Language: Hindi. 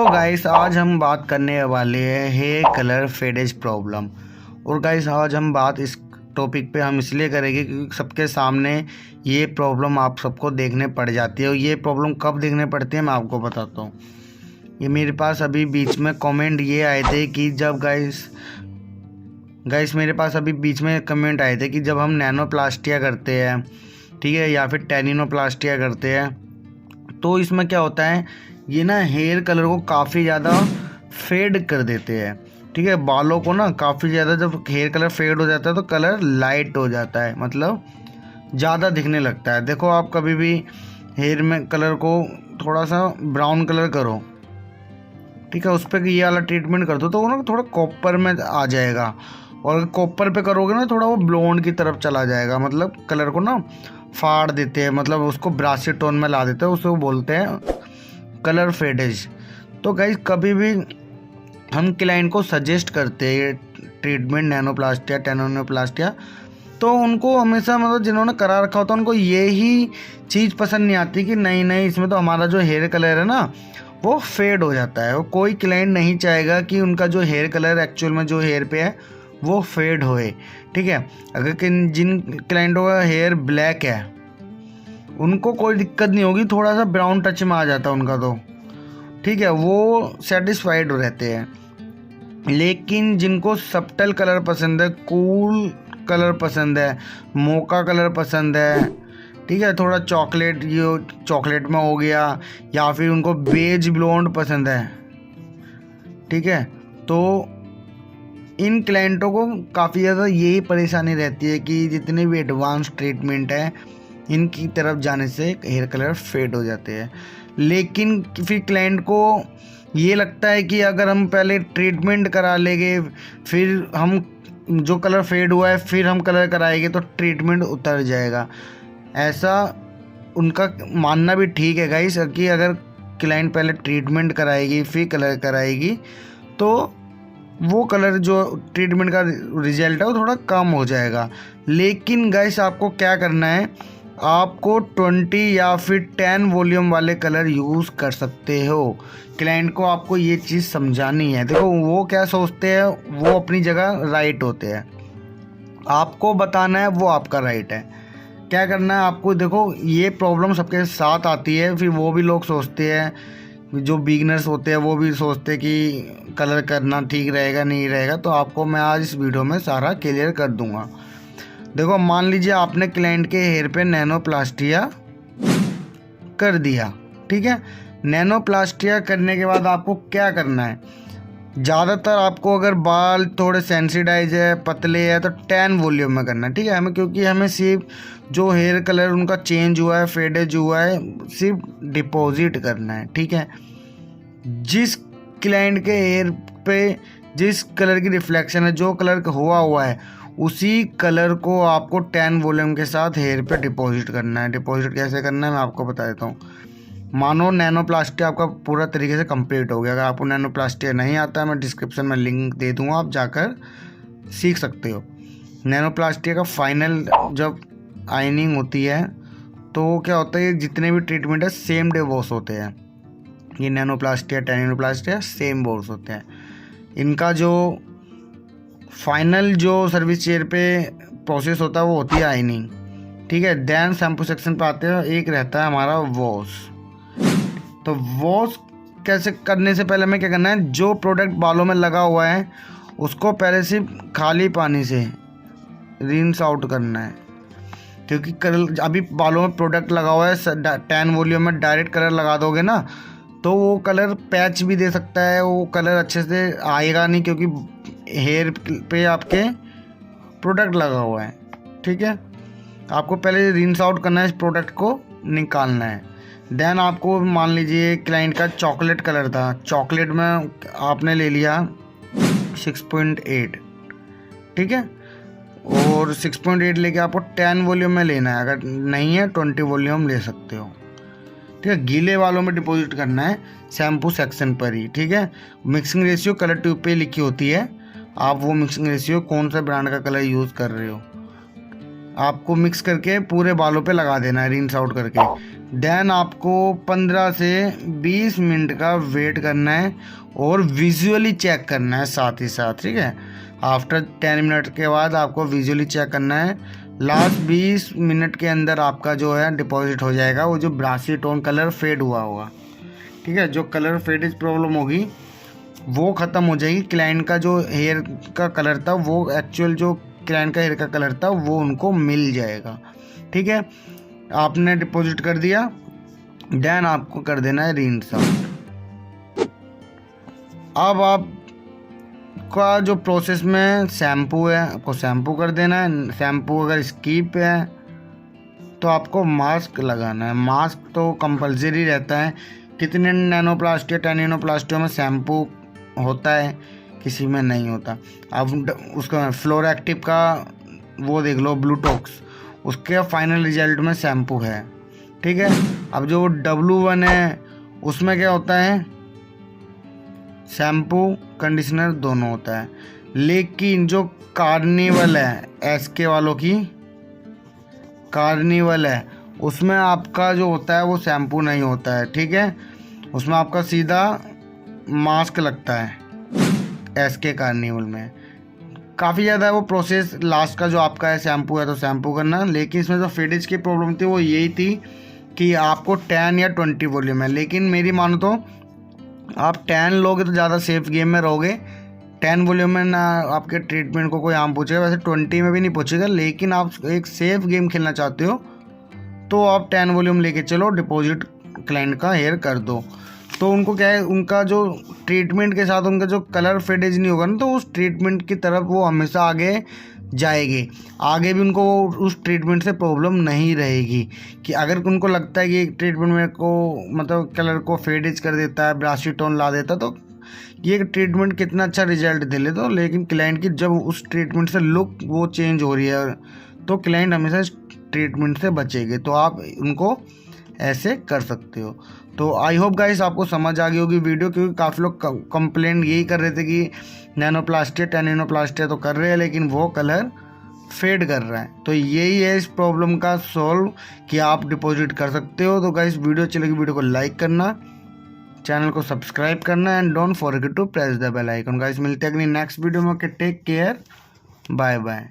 गाइस आज हम बात करने वाले हैं हेयर कलर फेडेज प्रॉब्लम। और गाइस आज हम बात इस टॉपिक पे हम इसलिए करेंगे क्योंकि सबके सामने ये प्रॉब्लम आप सबको देखने पड़ जाती है। और ये प्रॉब्लम कब देखने पड़ती है मैं आपको बताता हूँ। ये मेरे पास अभी बीच में कमेंट ये आए थे कि जब गाइस मेरे पास अभी बीच में कमेंट आए थे कि जब हम नैनोप्लास्टिया करते हैं, ठीक है, या फिर टेनिनोप्लास्टिया करते हैं तो इसमें क्या होता है, ये ना हेयर कलर को काफ़ी ज़्यादा फेड कर देते हैं। ठीक है, बालों को ना काफ़ी ज़्यादा जब हेयर कलर फेड हो जाता है तो कलर लाइट हो जाता है, मतलब ज़्यादा दिखने लगता है। देखो आप कभी भी हेयर में कलर को थोड़ा सा ब्राउन कलर करो, ठीक है, उस पर ये वाला ट्रीटमेंट कर दो तो वो ना थोड़ा कॉपर में आ जाएगा। और कॉपर पे करोगे ना थोड़ा वो ब्लोंड की तरफ चला जाएगा, मतलब कलर को ना फाड़ देते हैं, मतलब उसको ब्रासी टोन में ला देते हैं, उसको बोलते हैं कलर फेडेज। तो गाइस कभी भी हम क्लाइंट को सजेस्ट करते हैं ट्रीटमेंट नैनोप्लास्टिया टेनिनोप्लास्टिया, तो उनको हमेशा मतलब जिन्होंने करा रखा होता है उनको यही चीज़ पसंद नहीं आती कि नहीं इसमें तो हमारा जो हेयर कलर है ना वो फेड हो जाता है। वो कोई क्लाइंट नहीं चाहेगा कि उनका जो हेयर कलर एक्चुअल में जो हेयर पे है वो फेड होए। ठीक है, अगर जिन क्लाइंटों का हेयर ब्लैक है उनको कोई दिक्कत नहीं होगी, थोड़ा सा ब्राउन टच में आ जाता है उनका तो ठीक है, वो सेटिस्फाइड रहते हैं। लेकिन जिनको सब्टल कलर पसंद है, कूल कलर पसंद है, मोका कलर पसंद है, ठीक है, थोड़ा चॉकलेट, ये चॉकलेट में हो गया, या फिर उनको बेज ब्लोंड पसंद है, ठीक है, तो इन क्लाइंटों को काफ़ी ज़्यादा यही परेशानी रहती है कि जितने भी एडवांस ट्रीटमेंट है इनकी तरफ जाने से हेयर कलर फेड हो जाते हैं। लेकिन फिर क्लाइंट को ये लगता है कि अगर हम पहले ट्रीटमेंट करा लेंगे फिर हम जो कलर फेड हुआ है फिर हम कलर कराएंगे तो ट्रीटमेंट उतर जाएगा। ऐसा उनका मानना भी ठीक है गाइस कि अगर क्लाइंट पहले ट्रीटमेंट कराएगी फिर कलर कराएगी तो वो कलर जो ट्रीटमेंट का रिजल्ट है वो थोड़ा कम हो जाएगा। लेकिन गाइस आपको क्या करना है, आपको 20 या फिर 10 वॉल्यूम वाले कलर यूज़ कर सकते हो। क्लाइंट को आपको ये चीज़ समझानी है। देखो वो क्या सोचते हैं, वो अपनी जगह राइट होते हैं, आपको बताना है वो आपका राइट है। क्या करना है आपको, देखो ये प्रॉब्लम सबके साथ आती है। फिर वो भी लोग सोचते हैं, जो बिगनर्स होते हैं वो भी सोचते हैं कि कलर करना ठीक रहेगा नहीं रहेगा। तो आपको मैं आज इस वीडियो में सारा क्लियर कर दूंगा। देखो मान लीजिए आपने क्लाइंट के हेयर पे नैनोप्लास्टिया कर दिया, ठीक है, नैनोप्लास्टिया करने के बाद आपको क्या करना है, ज़्यादातर आपको अगर बाल थोड़े सेंसिटाइज है, पतले है, तो 10 वॉल्यूम में करना है। ठीक है, हमें क्योंकि हमें सिर्फ जो हेयर कलर उनका चेंज हुआ है, फेडेज हुआ है, सिर्फ डिपॉजिट करना है। ठीक है, जिस क्लाइंट के हेयर पे जिस कलर की रिफ्लेक्शन है, जो कलर हुआ है, उसी कलर को आपको 10 वॉल्यूम के साथ हेयर पे डिपॉजिट करना है। डिपॉजिट कैसे करना है मैं आपको बता देता हूँ। मानो नैनोप्लास्टिया आपका पूरा तरीके से कंप्लीट हो गया। अगर आपको नैनोप्लास्टिया नहीं आता है मैं डिस्क्रिप्शन में लिंक दे दूँगा, आप जाकर सीख सकते हो। नैनोप्लास्टिया का फाइनल जब आइनिंग होती है तो क्या होता है, जितने भी ट्रीटमेंट है सेम डे वॉश होते हैं। ये नैनोप्लास्टिया टेनिनोप्लास्टिया सेम वॉश होते हैं। इनका जो फाइनल जो सर्विस चेयर पे प्रोसेस होता है वो होती है आइनिंग। ठीक है, देन शैम्पू सेक्शन पे आते हैं, एक रहता है हमारा वॉश। तो वॉश कैसे करने से पहले हमें क्या करना है, जो प्रोडक्ट बालों में लगा हुआ है उसको पहले सिर्फ खाली पानी से रिंस आउट करना है। क्योंकि कलर अभी बालों में प्रोडक्ट लगा हुआ है, 10 वॉल्यूम में डायरेक्ट कलर लगा दोगे ना तो वो कलर पैच भी दे सकता है, वो कलर अच्छे से आएगा नहीं क्योंकि हेयर पे आपके प्रोडक्ट लगा हुआ है। ठीक है, आपको पहले रिंस आउट करना है, इस प्रोडक्ट को निकालना है। देन आपको मान लीजिए क्लाइंट का चॉकलेट कलर था, चॉकलेट में आपने ले लिया 6.8, ठीक है, और 6.8 लेके आपको 10 वॉल्यूम में लेना है। अगर नहीं है 20 वॉल्यूम ले सकते हो। ठीक है, गीले वालों में डिपॉजिट करना है शैम्पू सेक्शन पर ही। ठीक है, मिक्सिंग रेशियो कलर ट्यूब पे लिखी होती है, आप वो मिक्सिंग रेशियो कौन सा ब्रांड का कलर यूज़ कर रहे हो आपको मिक्स करके पूरे बालों पे लगा देना है रिंस आउट करके। देन आपको 15 से 20 मिनट का वेट करना है और विजुअली चेक करना है साथ ही साथ, ठीक है। आफ्टर 10 मिनट के बाद आपको विजुअली चेक करना है। लास्ट 20 मिनट के अंदर आपका जो है डिपॉजिट हो जाएगा, वो जो ब्रासी टोन कलर फेड हुआ होगा, ठीक है। जो कलर फेडेज प्रॉब्लम होगी वो ख़त्म हो जाएगी। क्लाइंट का जो हेयर का कलर था, वो एक्चुअल जो क्लाइंट का हेयर का कलर था वो उनको मिल जाएगा, ठीक है। आपने डिपॉजिट कर दिया, देन आपको कर देना है रिंस आउट। अब आपका जो प्रोसेस में शैम्पू है, आपको शैम्पू कर देना है। शैम्पू अगर स्किप है तो आपको मास्क लगाना है। मास्क तो कंपलसरी रहता है। कितने नैनोप्लास्टिया 10 नैनोप्लास्टिया में शैम्पू होता है, किसी में नहीं होता। अब उसका फ्लोरा एक्टिव का वो देख लो, ब्लूटॉक्स, उसके फाइनल रिजल्ट में शैम्पू है, ठीक है। अब जो W1 है उसमें क्या होता है, शैम्पू कंडीशनर दोनों होता है। लेकिन जो कार्निवल है, SK वालों की कार्निवल है, उसमें आपका जो होता है वो शैम्पू नहीं होता है, ठीक है। उसमें आपका सीधा मास्क लगता है। SK कार्निवल में काफ़ी ज़्यादा वो प्रोसेस, लास्ट का जो आपका है शैम्पू है तो शैम्पू करना। लेकिन इसमें जो फेडेज की प्रॉब्लम थी वो यही थी कि आपको 10 या 20 वॉल्यूम है। लेकिन मेरी मानो तो आप 10 लोगे तो ज़्यादा सेफ गेम में रहोगे। 10 वॉल्यूम में ना आपके ट्रीटमेंट को कोई आम पूछेगा, वैसे 20 में भी नहीं पूछेगा। लेकिन आप एक सेफ गेम खेलना चाहते हो तो आप 10 वॉल्यूम लेके चलो, डिपॉजिट क्लाइंट का हेयर कर दो। तो उनको क्या है, उनका जो ट्रीटमेंट के साथ उनका जो कलर फेडेज नहीं होगा ना, तो उस ट्रीटमेंट की तरफ वो हमेशा आगे जाएंगे। आगे भी उनको उस ट्रीटमेंट से प्रॉब्लम नहीं रहेगी। कि अगर उनको लगता है कि ट्रीटमेंट मेरे को मतलब कलर को फेडेज कर देता है, ब्रासी टोन ला देता, तो ये ट्रीटमेंट कितना अच्छा रिजल्ट दे ले तो, लेकिन क्लाइंट की जब उस ट्रीटमेंट से लुक वो चेंज हो रही है तो क्लाइंट हमेशा इस ट्रीटमेंट से बचेंगे। तो आप उनको ऐसे कर सकते हो। तो आई होप गाइस आपको समझ आ गई होगी वीडियो, क्योंकि काफ़ी लोग कंप्लेंट यही कर रहे थे कि नैनोप्लास्टिया 10 नैनोप्लास्टिया तो कर रहे हैं लेकिन वो कलर फेड कर रहा है। तो यही है इस प्रॉब्लम का सॉल्व कि आप डिपॉजिट कर सकते हो। तो गाइस वीडियो चलेगी, वीडियो को लाइक करना, चैनल को सब्सक्राइब करना and don't forget to press the bell icon. Guys मिलते हैं अगली नेक्स्ट वीडियो में। Take care, bye bye.